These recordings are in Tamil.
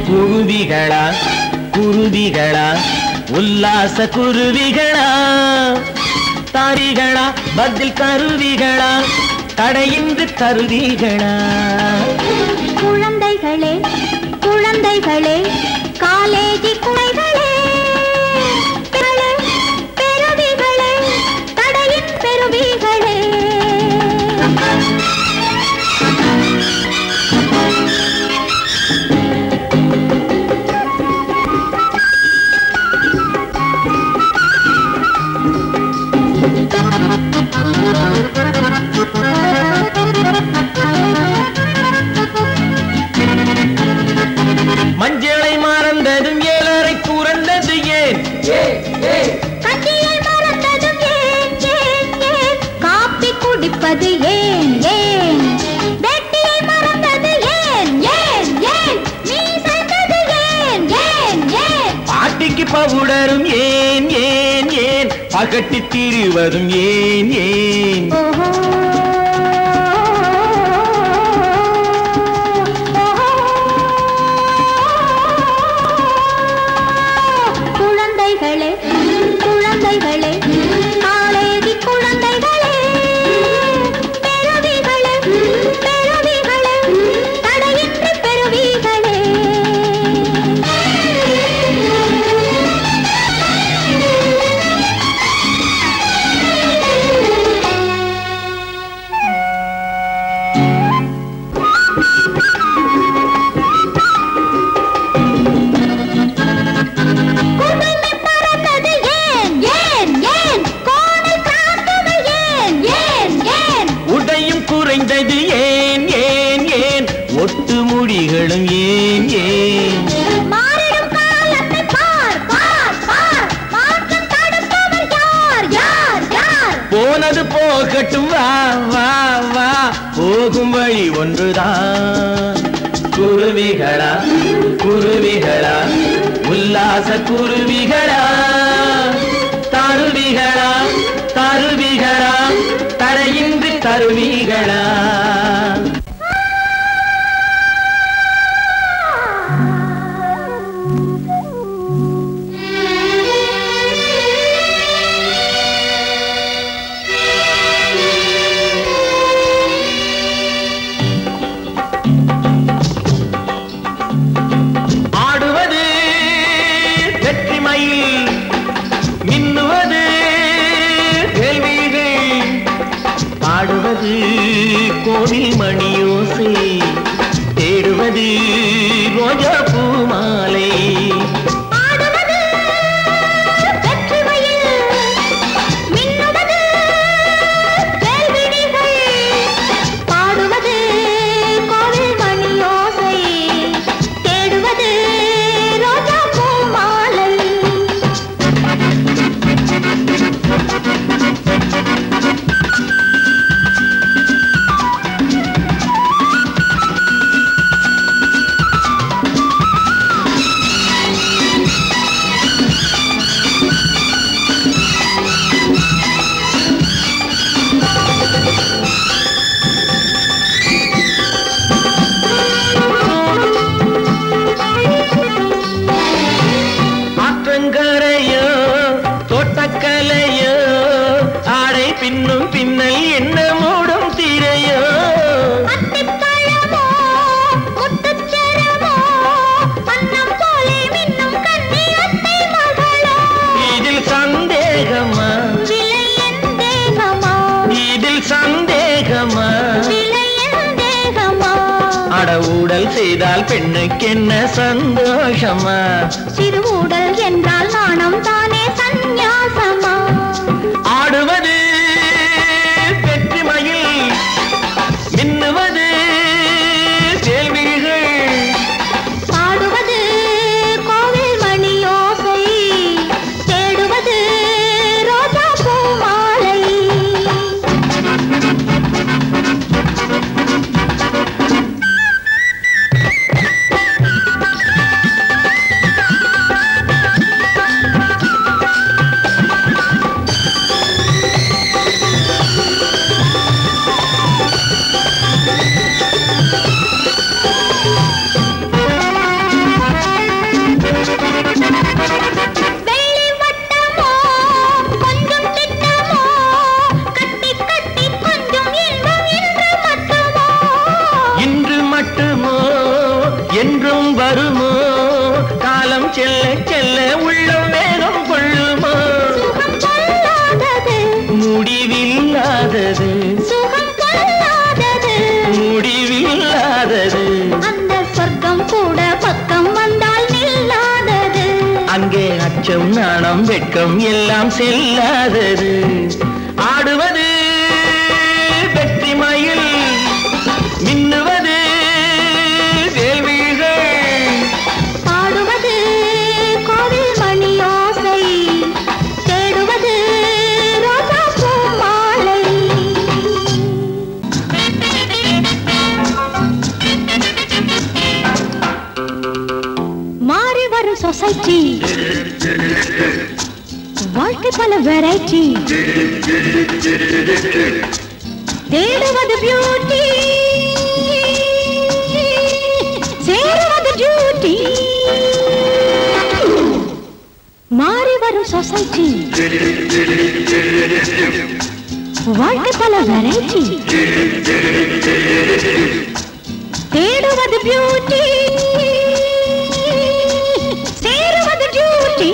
குருவிகளா குருவிகளா உல்லாச குருவிகளா தாரிகளா பதில் கருவிகளா தடையின்றி கருவிகளா குழந்தைகளே குழந்தைகளே காலேஜி குழைகளே பெருவிகளே தடையின் பெருவிகளே மஞ்சளை மறந்ததும் ஏழரை கூறந்தது ஏன் கட்டியை மறந்ததும் ஏன் காப்பி குடிப்பது ஏன் வெட்டியை மறந்தது ஏன் நீ சென்றது ஏன் பாட்டிக்கு பவுடரும் ஏன் பகட்டி திரிவதும் ஏன் குழந்தைகளே குழந்தைகளே காலேஜி குழந்தைகளே பெருவிகளே தடையின்றி பெருவிகளே குறைந்தது ஏன் ஒட்டு முடிகளும் ஏன் மாறிடும் காலத்தை பார் மாற்றம் தடுப்பவர் யார் போனது போகட்டும் வா போகும் வழி ஒன்றுதான் குருவிகளா உல்லாச குருவிகளா தருவிகளா தடையின்றி தருவிகளா ஆடுவது வெற்றி மயில் மின்னுவது கேள்விகள் பாடுவது கோவில் மணியோசை தேடுவது ரோஜா பூ மாலை ஆற்றங்கரையோ தோட்டக்கலையோ ஆடை பின்னும் பின்னல் என்ன மூடும் திரையோ இதில் சந்தேகமா அட ஊடல் செய்தால் பெண்ணுக்கு என்ன சந்தோஷமா சிறு ஊடல் என்றால் நாணம் தானே சந்நியாசமா ஆடுவது வெற்றி மயில் மின்னுவது கேள்விகள் பாடுவது கோவில் மணியோசை தேடுவது ரோஜா பூ மாலை செல்ல செல்ல உள்ளம் வேகம் கொள்ளுமா சுகம் கொள்ளாதது முடிவில்லாதது சுகம் கொள்ளாதது முடிவில்லாதது அந்த சொர்க்கம் கூட பக்கம் வந்தால் நில்லாதது அங்கே அச்சம் நாணம் வெட்கம் எல்லாம் செல்லாதது ஆடுவது வெற்றி மயில் மின்னுவது தேவிகள் பாடுவது கோவில் மணியோசை தேடுவது ரோஜா பூ மாலை மாறி வரும் சொசைட்டி வாழ்க்கை பல வெரைட்டி தேடுவது பியூட்டி சேருவது டியூட்டி மாறி வரும் சொசைட்டி வாழ்க்கை பல வெரைட்டி தேடுவது பியூட்டி சேருவது டியூட்டி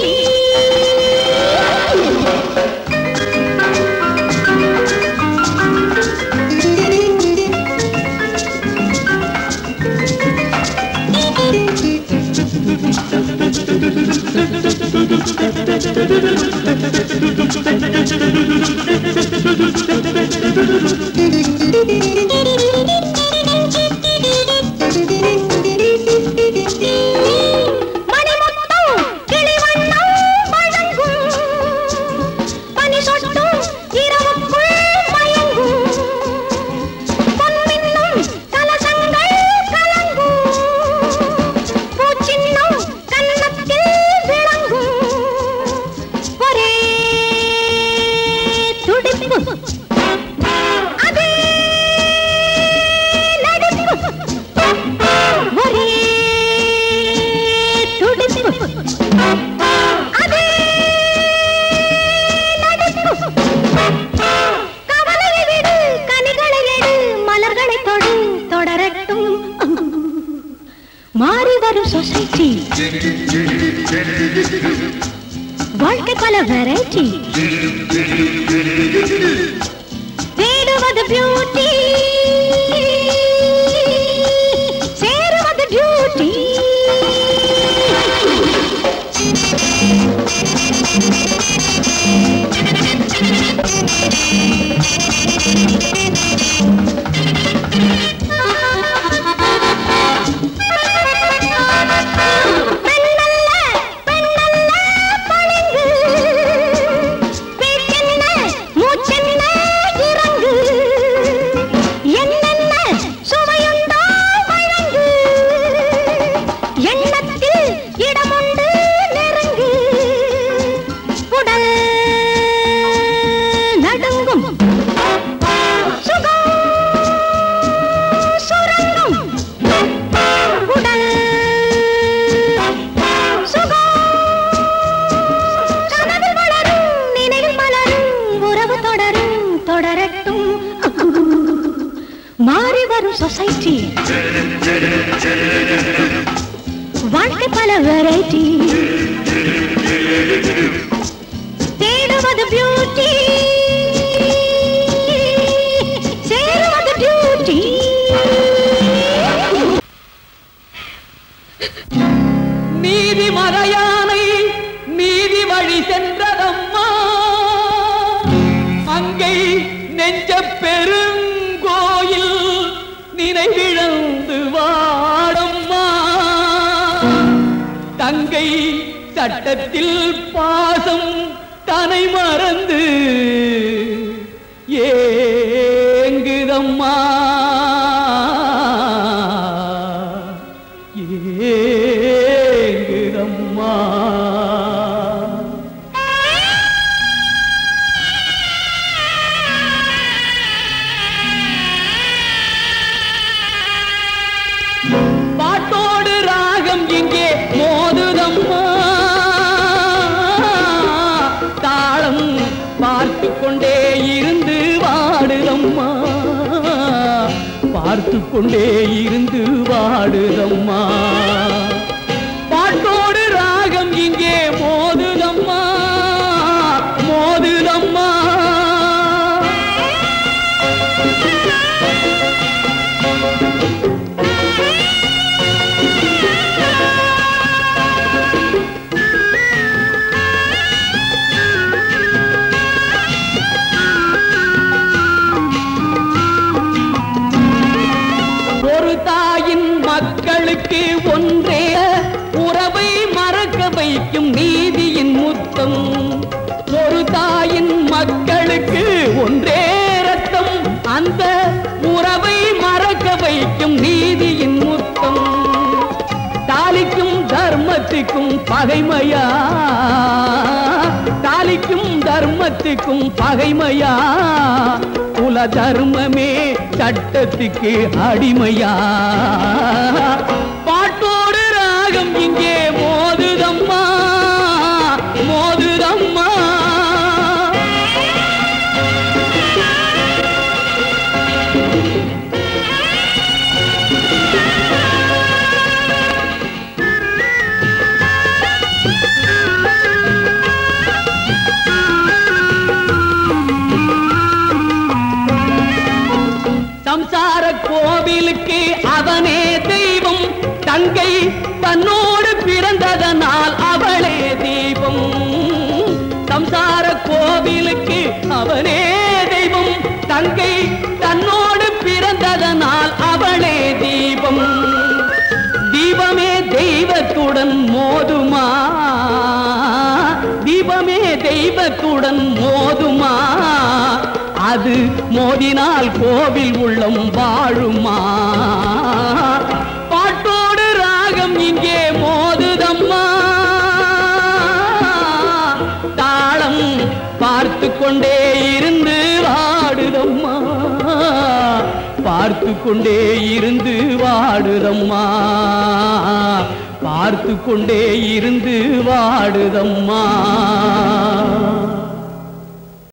மாறி வரும் சொசைட்டி வாழ்க்கை பல வெரைட்டி தேடுவது பியூட்டி சேருவது டியூட்டி மாறி வரும் சொசைட்டி வாழ்க்கை பல வெரைட்டி தேடுவது பியூட்டி சேருவது டியூட்டி நீதி மறையானை நீதி வழி சென்றதம்மா அங்கை நெஞ்ச பெருங்கோயில் நினைவிழந்து வாடம்மா தங்கை சட்டத்தில் பாசம் தனை மறந்து ஏங்குதம்மா ஏங்குதம்மா பாட்டோடு ராகம் இங்கே மோதுதம்மா தாளம் பார்த்து கொண்டே இருந்து வாடுதம்மா பார்த்து கொண்டே இருந்து வாடுதம்மா பாட்டோடு ராகம் வைக்கும் நீதியின் முத்தம் ஒரு தாயின் மக்களுக்கு ஒன்றே ரத்தம் அந்த உறவை மறக்க வைக்கும் நீதியின் முத்தம் தாலிக்கும் தர்மத்துக்கும் பகைமையா தாலிக்கும் தர்மத்துக்கும் பகைமையா குல தர்மமே சட்டத்துக்கு அடிமையா பாட்டோடு ராகம் இங்கே மோதுதம்மா மோதுதம்மா சம்சார கோவிலுக்கு அவனே தெய்வம் தங்கை தன்னோடு பிறந்ததனால் அவளே தீபம் சம்சார கோவிலுக்கு அவனே தெய்வம் தங்கை தன்னோடு பிறந்ததனால் அவளே தீபம் தீபமே தெய்வத்துடன் மோதுமா தீபமே தெய்வத்துடன் மோதுமா அது மோதினால் கோவில் உள்ளம் வாழுமா பாட்டோடு ராகம் இங்கே மோதுதம்மா தாளம் பார்த்து கொண்டே இருந்து வாடுதம்மா பார்த்து கொண்டே இருந்து வாடுதம்மா பார்த்து கொண்டே இருந்து வாடுதம்மா